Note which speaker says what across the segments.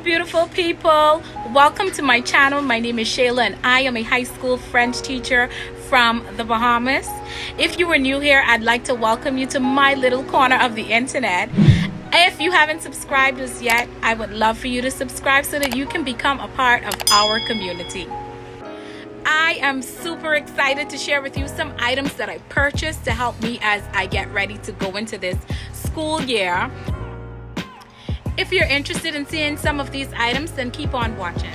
Speaker 1: beautiful people. Welcome to my channel. My name is Shayla and I am a high school French teacher from the Bahamas. If you are new here, I'd like to welcome you to my little corner of the internet. If you haven't subscribed as yet, I would love for you to subscribe so that you can become a part of our community. I am super excited to share with you some items that I purchased to help me as I get ready to go into this school year. If you're interested in seeing some of these items, then keep on watching.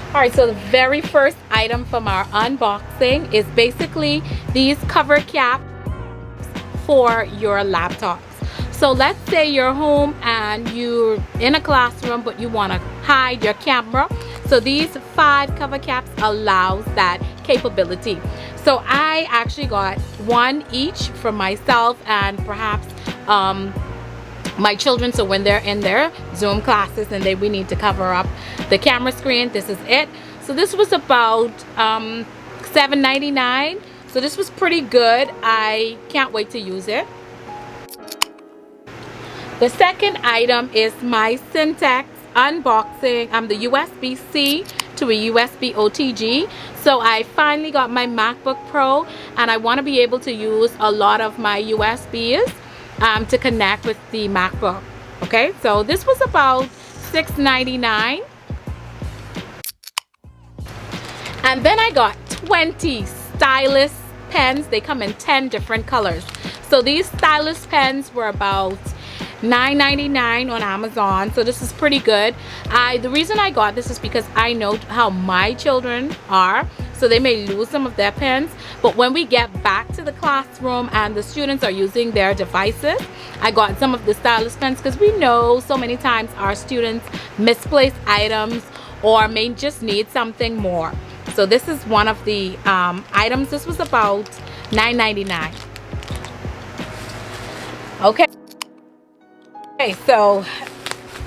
Speaker 1: Alright, so the very first item from our unboxing is basically these cover caps for your laptops. So let's say you're home and you're in a classroom but you want to hide your camera. So these 5 cover caps allows that capability. So I actually got one each for myself and perhaps my children, so when they're in their Zoom classes and we need to cover up the camera screen, this is it. So this was about $7.99. So this was pretty good. I can't wait to use it. The second item is my Syntex unboxing. The USB-C to a USB OTG. So I finally got my MacBook Pro and I want to be able to use a lot of my USBs to connect with the MacBook. Okay, so this was about $6.99. And then I got 20 stylus pens. They come in 10 different colors. So these stylus pens were about $9.99 on Amazon. So this is pretty good. The reason I got this is because I know how my children are. So they may lose some of their pens, but when we get back to the classroom and the students are using their devices, I got some of the stylus pens because we know so many times our students misplace items or may just need something more. So this is one of the items. This was about $9.99. Okay, so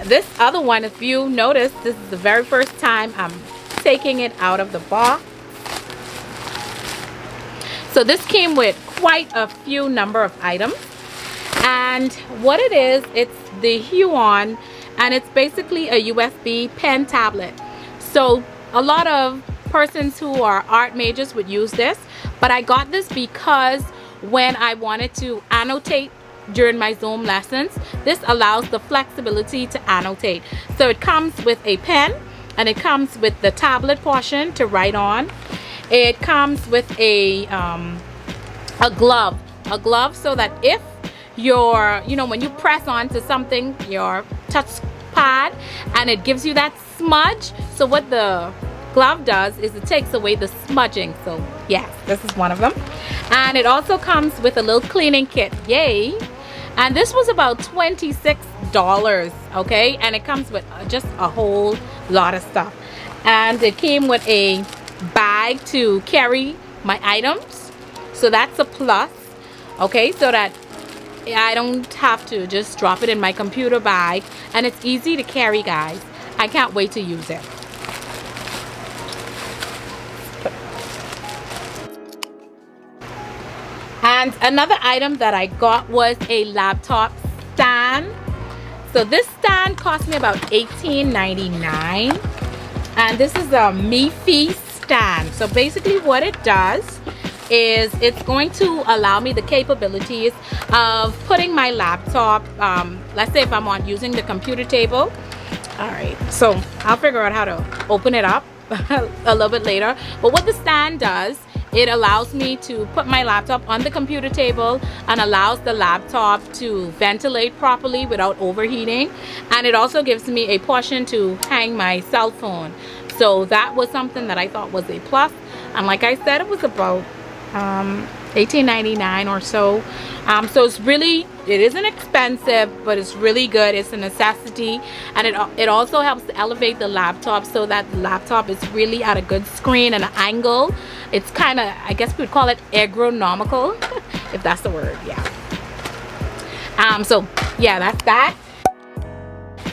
Speaker 1: this other one, if you notice, this is the very first time I'm taking it out of the box. So this came with quite a few number of items, and what it is, it's the Huion, and it's basically a USB pen tablet. So a lot of persons who are art majors would use this, but I got this because when I wanted to annotate during my Zoom lessons, this allows the flexibility to annotate. So it comes with a pen and it comes with the tablet portion to write on. It comes with a glove so that if you're, when you press onto something, your touch pad, and it gives you that smudge. So what the glove does is it takes away the smudging. So yes, this is one of them. And it also comes with a little cleaning kit. Yay. And this was about $26, okay? And it comes with just a whole lot of stuff. And it came with a bag to carry my items, so that's a plus, okay, so that I don't have to just drop it in my computer bag, and it's easy to carry, guys. I can't wait to use it. And another item that I got was a laptop stand. So this stand cost me about $18.99, and this is a Mifi stand. So basically what it does is it's going to allow me the capabilities of putting my laptop, let's say if I'm using the computer table. All right, so I'll figure out how to open it up a little bit later. But what the stand does, it allows me to put my laptop on the computer table and allows the laptop to ventilate properly without overheating. And it also gives me a portion to hang my cell phone. So that was something that I thought was a plus. And like I said, it was about $18.99 or so. So it isn't expensive, but it's really good. It's a necessity. And it also helps to elevate the laptop so that the laptop is really at a good screen and an angle. It's kind of, I guess we would call it ergonomical, if that's the word, yeah. So yeah, that's that.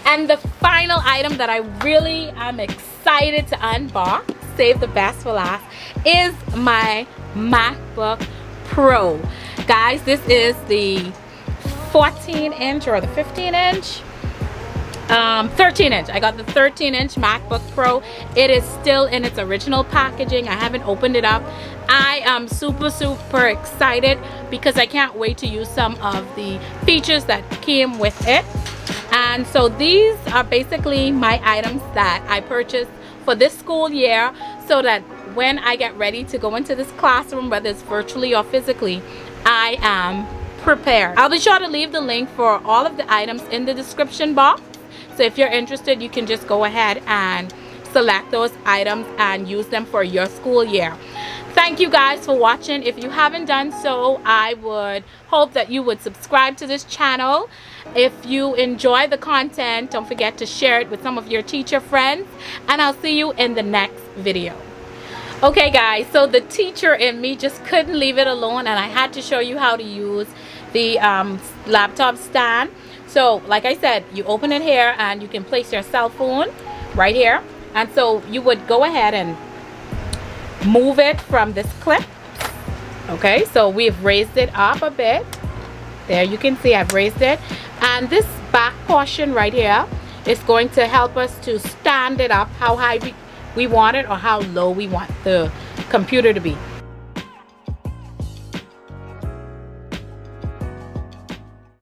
Speaker 1: And the final item that I really am excited to unbox, save the best for last, is my MacBook Pro. Guys, this is the 14-inch or the 15-inch. 13-inch. I got the 13-inch MacBook Pro. It is still in its original packaging. I haven't opened it up. I am super excited because I can't wait to use some of the features that came with it. And so these are basically my items that I purchased for this school year, so that when I get ready to go into this classroom, whether it's virtually or physically, I am prepared. I'll be sure to leave the link for all of the items in the description box. So if you're interested, you can just go ahead and select those items and use them for your school year. Thank you guys for watching. If you haven't done so, I would hope that you would subscribe to this channel. If you enjoy the content, don't forget to share it with some of your teacher friends, and I'll see you in the next video. Okay guys, so the teacher in me just couldn't leave it alone, and I had to show you how to use the laptop stand. So like I said, you open it here and you can place your cell phone right here. And so you would go ahead and move it from this clip. Okay, so we've raised it up a bit. There you can see I've raised it. And this back portion right here is going to help us to stand it up how high we want it or how low we want the computer to be.